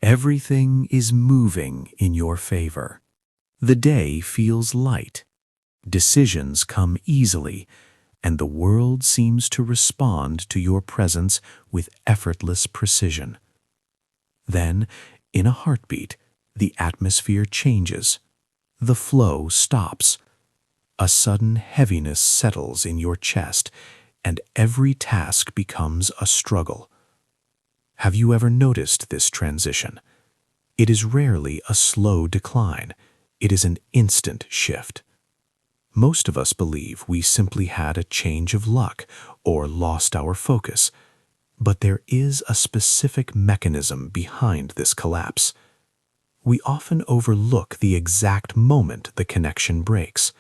Everything is moving in your favor. The day feels light. Decisions come easily, and the world seems to respond to your presence with effortless precision. Then, in a heartbeat, the atmosphere changes. The flow stops. A sudden heaviness settles in your chest, and every task becomes a struggle. Have you ever noticed this transition? It is rarely a slow decline. It is an instant shift. Most of us believe we simply had a change of luck or lost our focus, but there is a specific mechanism behind this collapse. We often overlook the exact moment the connection breaks.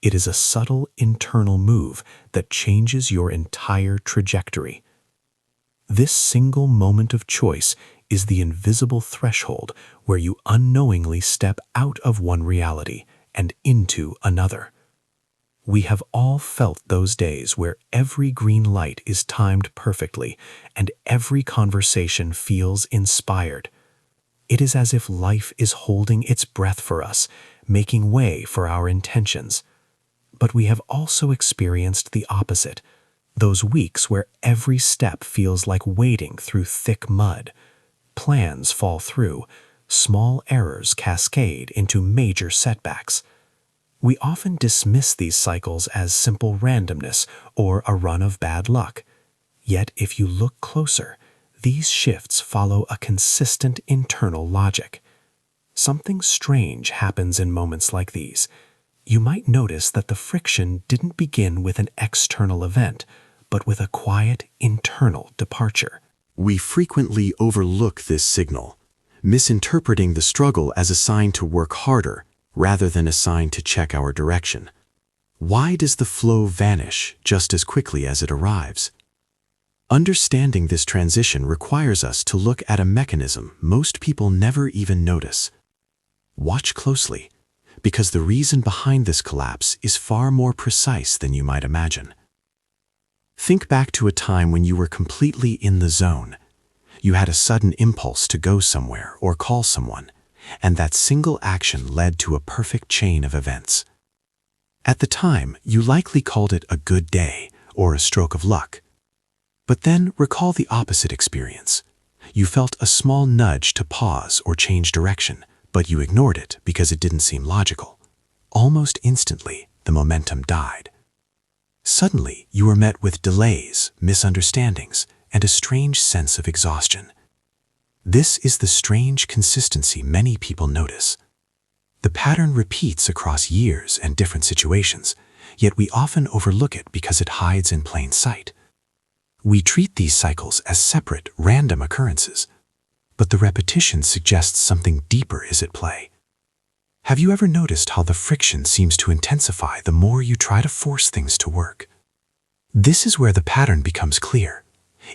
It is a subtle internal move that changes your entire trajectory. This single moment of choice is the invisible threshold where you unknowingly step out of one reality and into another. We have all felt those days where every green light is timed perfectly and every conversation feels inspired. It is as if life is holding its breath for us, making way for our intentions. But we have also experienced the opposite, those weeks where every step feels like wading through thick mud. Plans fall through, small errors cascade into major setbacks. We often dismiss these cycles as simple randomness or a run of bad luck. Yet if you look closer, these shifts follow a consistent internal logic. Something strange happens in moments like these. You might notice that the friction didn't begin with an external event, but with a quiet internal departure. We frequently overlook this signal, misinterpreting the struggle as a sign to work harder rather than a sign to check our direction. Why does the flow vanish just as quickly as it arrives? Understanding this transition requires us to look at a mechanism most people never even notice. Watch closely, because the reason behind this collapse is far more precise than you might imagine. Think back to a time when you were completely in the zone. You had a sudden impulse to go somewhere or call someone, and that single action led to a perfect chain of events. At the time, you likely called it a good day or a stroke of luck. But then recall the opposite experience. You felt a small nudge to pause or change direction, but you ignored it because it didn't seem logical. Almost instantly, the momentum died. Suddenly, you were met with delays, misunderstandings, and a strange sense of exhaustion. This is the strange consistency many people notice. The pattern repeats across years and different situations, yet we often overlook it because it hides in plain sight. We treat these cycles as separate, random occurrences, but the repetition suggests something deeper is at play. Have you ever noticed how the friction seems to intensify the more you try to force things to work? This is where the pattern becomes clear.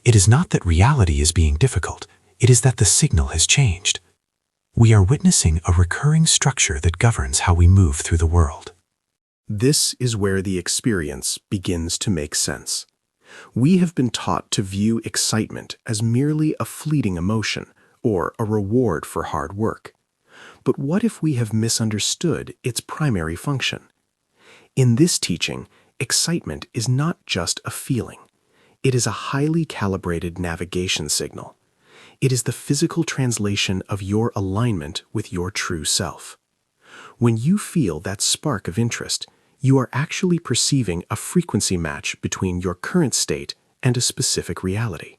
It is not that reality is being difficult, it is that the signal has changed. We are witnessing a recurring structure that governs how we move through the world. This is where the experience begins to make sense. We have been taught to view excitement as merely a fleeting emotion or a reward for hard work. But what if we have misunderstood its primary function? In this teaching, excitement is not just a feeling. It is a highly calibrated navigation signal. It is the physical translation of your alignment with your true self. When you feel that spark of interest, you are actually perceiving a frequency match between your current state and a specific reality.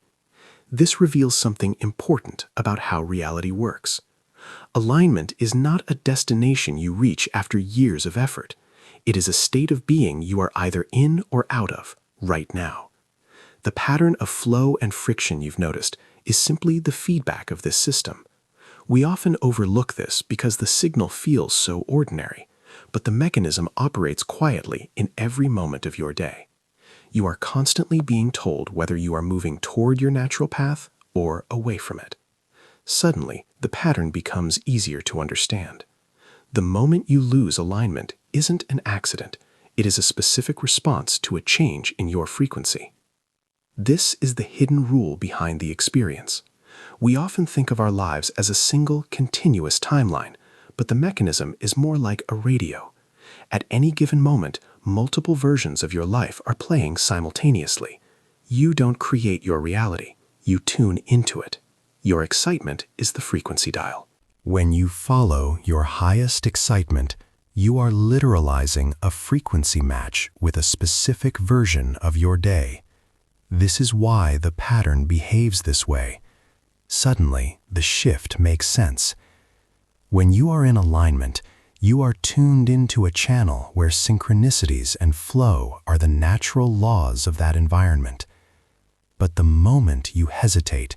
This reveals something important about how reality works. Alignment is not a destination you reach after years of effort. It is a state of being you are either in or out of, right now. The pattern of flow and friction you've noticed is simply the feedback of this system. We often overlook this because the signal feels so ordinary, but the mechanism operates quietly in every moment of your day. You are constantly being told whether you are moving toward your natural path or away from it. Suddenly, the pattern becomes easier to understand. The moment you lose alignment isn't an accident. It is a specific response to a change in your frequency. This is the hidden rule behind the experience. We often think of our lives as a single, continuous timeline, but the mechanism is more like a radio. At any given moment, multiple versions of your life are playing simultaneously. You don't create your reality, you tune into it. Your excitement is the frequency dial. When you follow your highest excitement, you are literalizing a frequency match with a specific version of your day. This is why the pattern behaves this way. Suddenly, the shift makes sense. When you are in alignment, you are tuned into a channel where synchronicities and flow are the natural laws of that environment. But the moment you hesitate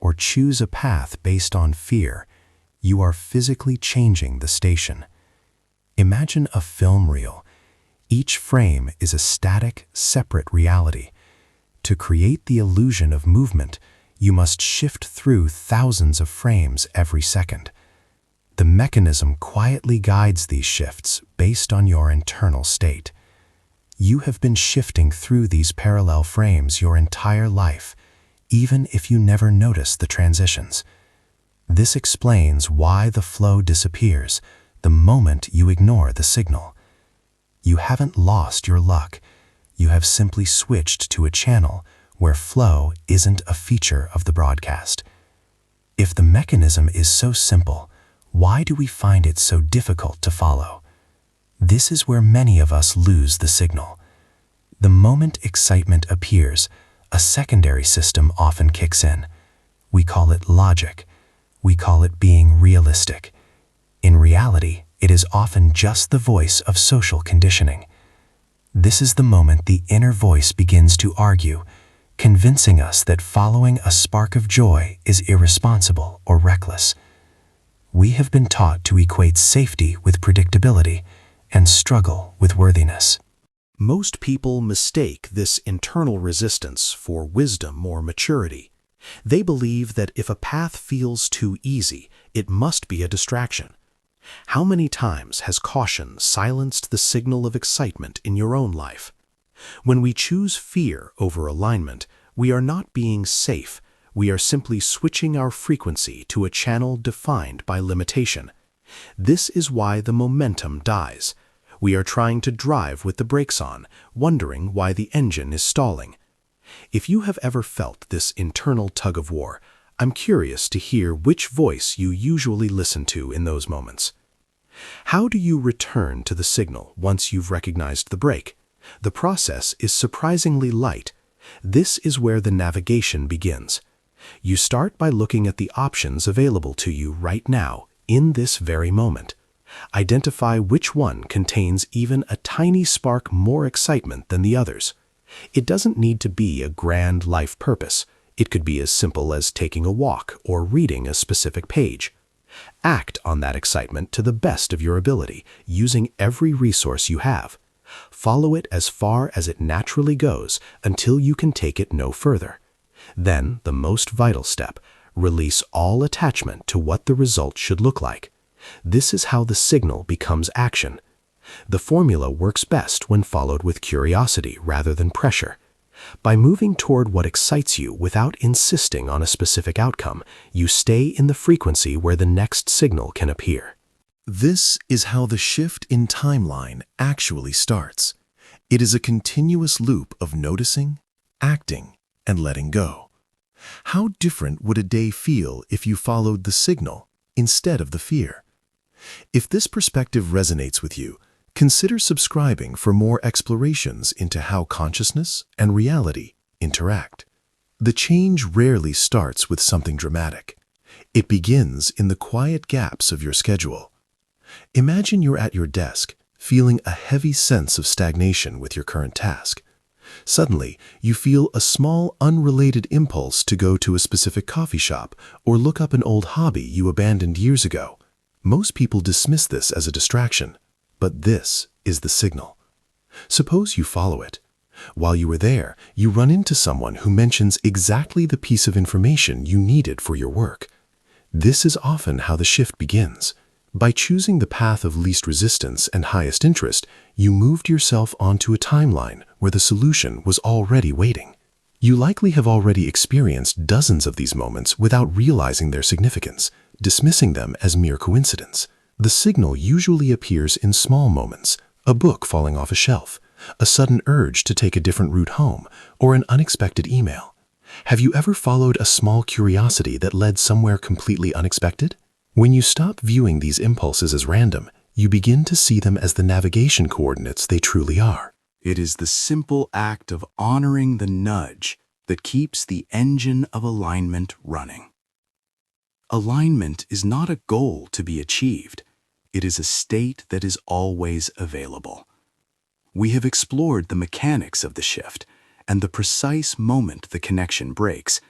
or choose a path based on fear, you are physically changing the station. Imagine a film reel. Each frame is a static, separate reality. To create the illusion of movement, you must shift through thousands of frames every second. The mechanism quietly guides these shifts based on your internal state. You have been shifting through these parallel frames your entire life, even if you never notice the transitions. This explains why the flow disappears the moment you ignore the signal. You haven't lost your luck. You have simply switched to a channel where flow isn't a feature of the broadcast. If the mechanism is so simple, why do we find it so difficult to follow? This is where many of us lose the signal. The moment excitement appears, a secondary system often kicks in. We call it logic. We call it being realistic. In reality, it is often just the voice of social conditioning. This is the moment the inner voice begins to argue, convincing us that following a spark of joy is irresponsible or reckless. We have been taught to equate safety with predictability and struggle with worthiness. Most people mistake this internal resistance for wisdom or maturity. They believe that if a path feels too easy, it must be a distraction. How many times has caution silenced the signal of excitement in your own life? When we choose fear over alignment, we are not being safe. We are simply switching our frequency to a channel defined by limitation. This is why the momentum dies. We are trying to drive with the brakes on, wondering why the engine is stalling. If you have ever felt this internal tug-of-war, I'm curious to hear which voice you usually listen to in those moments. How do you return to the signal once you've recognized the brake? The process is surprisingly light. This is where the navigation begins. You start by looking at the options available to you right now, in this very moment. Identify which one contains even a tiny spark more excitement than the others. It doesn't need to be a grand life purpose. It could be as simple as taking a walk or reading a specific page. Act on that excitement to the best of your ability, using every resource you have. Follow it as far as it naturally goes until you can take it no further. Then, the most vital step, release all attachment to what the result should look like. This is how the signal becomes action. The formula works best when followed with curiosity rather than pressure. By moving toward what excites you without insisting on a specific outcome, you stay in the frequency where the next signal can appear. This is how the shift in timeline actually starts. It is a continuous loop of noticing, acting, and letting go. How different would a day feel if you followed the signal instead of the fear? If this perspective resonates with you, consider subscribing for more explorations into how consciousness and reality interact. The change rarely starts with something dramatic. It begins in the quiet gaps of your schedule. Imagine you're at your desk, feeling a heavy sense of stagnation with your current task. Suddenly, you feel a small, unrelated impulse to go to a specific coffee shop or look up an old hobby you abandoned years ago. Most people dismiss this as a distraction, but this is the signal. Suppose you follow it. While you were there, you run into someone who mentions exactly the piece of information you needed for your work. This is often how the shift begins. By choosing the path of least resistance and highest interest, you moved yourself onto a timeline where the solution was already waiting. You likely have already experienced dozens of these moments without realizing their significance, dismissing them as mere coincidence. The signal usually appears in small moments: a book falling off a shelf, a sudden urge to take a different route home, or an unexpected email. Have you ever followed a small curiosity that led somewhere completely unexpected? When you stop viewing these impulses as random, you begin to see them as the navigation coordinates they truly are. It is the simple act of honoring the nudge that keeps the engine of alignment running. Alignment is not a goal to be achieved. It is a state that is always available. We have explored the mechanics of the shift and the precise moment the connection breaks,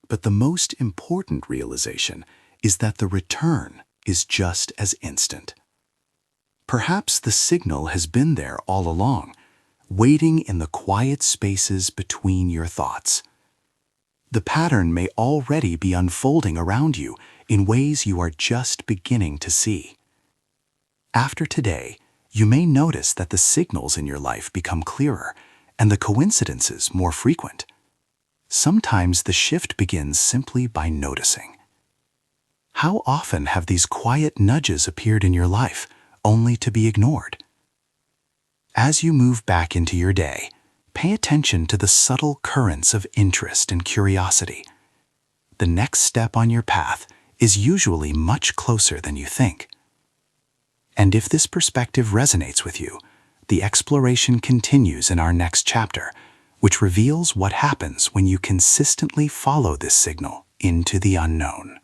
but the most important realization is that the return is just as instant. Perhaps the signal has been there all along, waiting in the quiet spaces between your thoughts. The pattern may already be unfolding around you in ways you are just beginning to see. After today, you may notice that the signals in your life become clearer and the coincidences more frequent. Sometimes the shift begins simply by noticing. How often have these quiet nudges appeared in your life, only to be ignored? As you move back into your day, pay attention to the subtle currents of interest and curiosity. The next step on your path is usually much closer than you think. And if this perspective resonates with you, the exploration continues in our next chapter, which reveals what happens when you consistently follow this signal into the unknown.